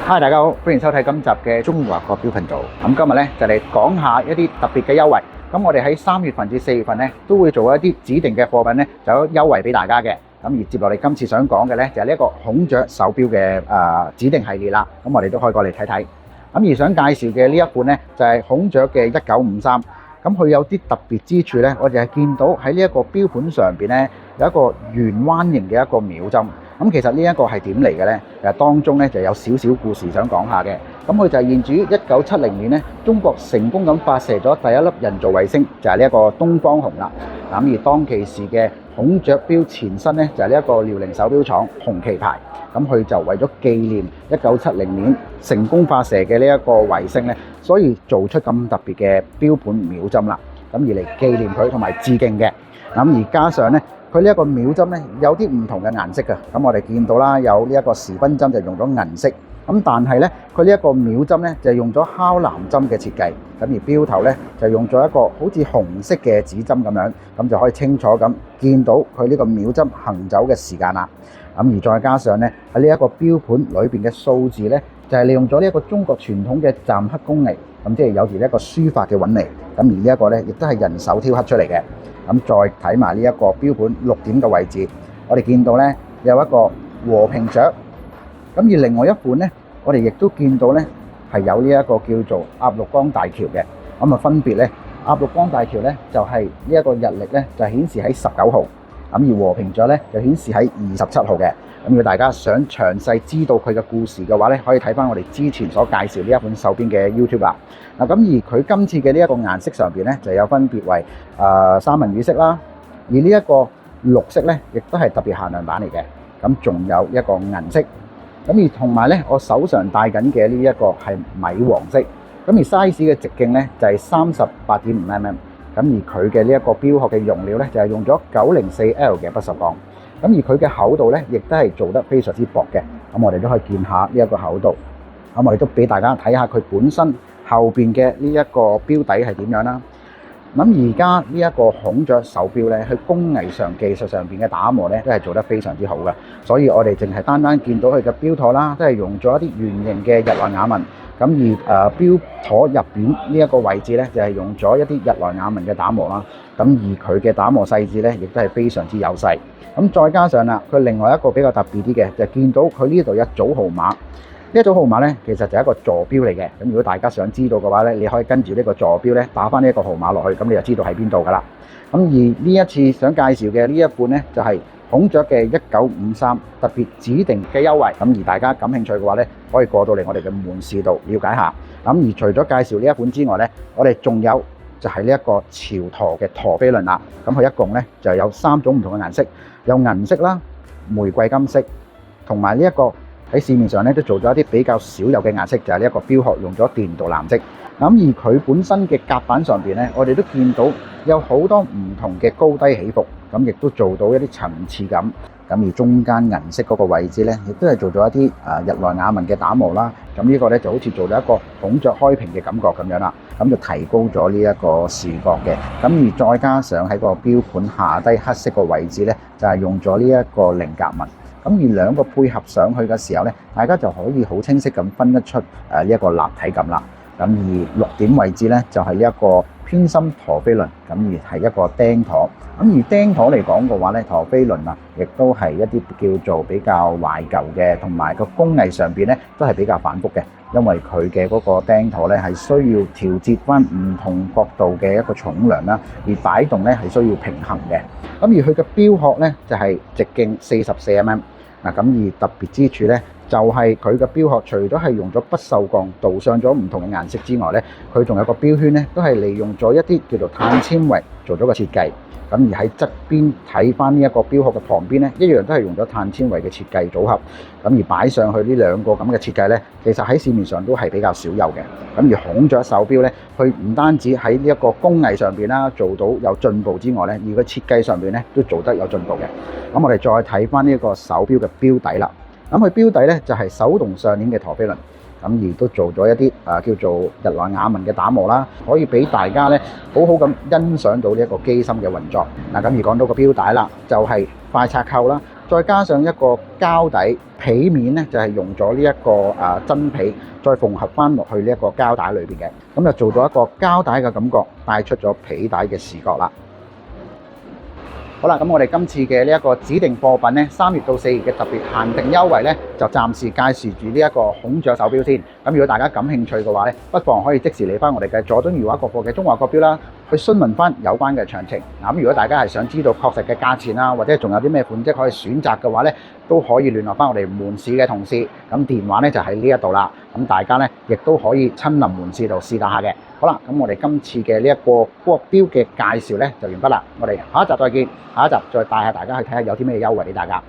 Hi，大家好，歡迎收睇今集嘅中華國標頻道。咁今日咧就嚟講下一啲特別嘅優惠。咁我哋喺3月份至4月份咧都會做一啲指定嘅貨品咧就有優惠俾大家嘅。咁而接落嚟今次想講嘅咧就係呢一個孔雀手錶嘅指定系列啦。咁我哋都可以過嚟睇睇。咁而想介紹嘅呢一款咧就係孔雀嘅1953。咁佢有啲特別之處咧，我哋係見到喺呢一個錶盤上邊咧有一個圓彎形嘅一個秒針。咁其實呢一個係點嚟嘅呢？其實當中咧就有少少故事想講下嘅。咁佢就係源自於1970年咧，中國成功咁發射咗第一粒人造衛星，就係呢一個東方紅啦。咁而當其時嘅孔雀錶前身咧就係呢一個遼寧手錶廠紅旗牌。咁佢就為咗紀念1970年成功發射嘅呢一個衛星咧，所以做出咁特別嘅錶盤秒針啦。咁而嚟紀念佢同埋致敬嘅。咁而加上咧，佢呢一個秒針咧有啲唔同嘅顏色嘅。咁我哋見到啦，有呢一個時分針就用咗銀色。咁但係咧，佢呢一個秒針咧就用咗敲藍針嘅設計。咁而錶頭咧就用咗一個好似紅色嘅指針咁樣，咁就可以清楚咁見到佢呢個秒針行走嘅時間啦。咁而再加上咧喺呢一個錶盤裏邊嘅數字咧，就係利用咗呢一個中國傳統嘅暫刻工藝，咁即係有時一個書法嘅韻味。咁而呢一個咧亦都係人手雕刻出嚟嘅。咁再睇埋呢一個錶盤6點嘅位置，我哋見到咧有一個和平雀。咁而另外一款咧，我哋亦都見到咧係有呢一個叫做鴨綠江大橋嘅。咁啊分別咧，鴨綠江大橋咧就係呢一個日曆咧就顯示喺19號，咁而和平雀咧就顯示喺27號嘅。咁如果大家想詳細知道佢嘅故事嘅話咧，可以睇翻我哋之前所介紹呢一款手錶嘅 YouTube 啦。嗱，咁而佢今次嘅呢一個顏色上邊咧就有分別為三文魚色啦，而呢一個綠色咧亦都係特別限量版嚟嘅。咁仲有一個銀色，咁而同埋咧我手上戴緊嘅呢一個係米黃色。咁而 size 嘅直徑咧就係38.5mm。咁而佢嘅呢一個錶殼嘅用料咧就係用咗 904L 嘅不鏽鋼。咁而佢嘅厚度咧亦都係做得非常之薄嘅。咁我哋都可以見下呢一個厚度。咁我哋都俾大家睇下佢本身後邊嘅呢一個錶底係點樣啦。咁而家呢一個孔雀手錶咧，佢工藝上、技術上邊嘅打磨咧，都係做得非常之好嘅。所以我哋淨係單單見到佢嘅錶托啦，都係用咗一啲圓形嘅日內瓦紋。咁而錶托入邊呢一個位置咧，就係用咗一啲日內瓦紋嘅打磨啦。咁而佢嘅打磨細緻咧，亦都係非常之有細。咁再加上啦，佢另外一個比較特別啲嘅，就係見到佢呢度有組號碼。呢一組號碼咧，其實就係一個座標嚟嘅。咁如果大家想知道嘅話咧，你可以跟住呢個座標咧打翻呢一個號碼落去，咁你就知道喺邊度噶啦。咁而呢一次想介紹嘅呢一款咧，就係孔雀嘅1953特別指定嘅優惠。咁而大家感興趣嘅話咧，可以過到嚟我哋嘅門市度了解下。咁而除咗介紹呢一款之外咧，我哋仲有就係呢一個潮駝嘅陀飛輪啦。咁佢一共咧就有3種唔同嘅顏色，有銀色啦、玫瑰金色，同埋呢一個喺市面上咧都做咗一啲比較少有嘅顏色，就係呢一個錶殼用咗電鍍藍色。咁而佢本身嘅甲板上邊咧，我哋都見到有好多唔同嘅高低起伏，咁亦都做到一啲層次感。咁而中間銀色嗰個位置咧，亦都係做咗一啲日內瓦紋嘅打磨啦。咁呢個咧就好似做咗一個孔雀開屏嘅感覺咁樣啦。咁就提高咗呢一個視覺嘅。咁而再加上喺個錶盤下低黑色個位置咧，就係用咗呢一個菱格紋。咁而兩個配合上去嘅時候咧，大家就可以好清晰咁分得出呢一個立體感啦。咁而6點位置咧，就係呢一個偏心陀飛輪，咁而係一個釘陀。咁而釘陀嚟講嘅話咧，陀飛輪啊，亦都係一啲叫做比較懷舊嘅，同埋個工藝上邊咧都係比較反覆嘅，因為佢嘅嗰個釘陀咧係需要調節翻唔同角度嘅一個重量啦，而擺動咧係需要平衡嘅。咁而佢嘅錶殼咧就係直徑44mm。嗱，咁而特別之處咧，就係佢嘅錶殼除咗係用咗不鏽鋼鍍上咗唔同嘅顏色之外咧，佢仲有個錶圈咧，都係利用咗一啲叫做碳纖維做咗個設計。咁而喺側邊睇翻呢一個錶殼嘅旁邊咧，一樣都係用咗碳纖維嘅設計組合。咁而擺上去呢兩個咁嘅設計咧，其實喺市面上都係比較少有嘅。咁而孔雀手錶咧，佢唔單止喺呢一個工藝上邊啦做到有進步之外咧，而個設計上邊咧都做得有進步嘅。咁我哋再睇翻呢一個手錶嘅錶底啦。咁佢錶底咧就係手動上鏈嘅陀飛輪。咁而都做咗一啲叫做日內瓦紋嘅打磨啦，可以俾大家咧好好咁欣賞到呢一個機芯嘅運作。嗱，咁而講到個錶帶啦，就係快拆扣啦，再加上一個膠底皮面咧就係用咗呢一個真皮，再縫合翻落去呢一個膠帶裏邊嘅，咁就做到一個膠帶嘅感覺，帶出咗皮帶嘅視覺啦。好啦，咁我哋今次嘅呢一個指定貨品咧，3月到4月嘅特別限定優惠咧，就暫時介紹住呢一個孔雀手錶先。咁如果大家感興趣嘅話咧，不妨可以即時嚟翻我哋嘅佐敦如畫國貨嘅中華國錶啦，去詢問翻有關嘅詳情。咁如果大家係想知道確實嘅價錢啦，或者仲有啲咩款式可以選擇嘅話咧，都可以聯絡翻我哋門市嘅同事。咁電話咧就喺呢一度啦。咁大家咧亦都可以親臨門市度試戴下嘅。好啦，咁我哋今次嘅呢一個國錶嘅介紹咧就完畢啦。我哋下一集再見，下一集再帶下大家去睇下有啲咩優惠俾大家。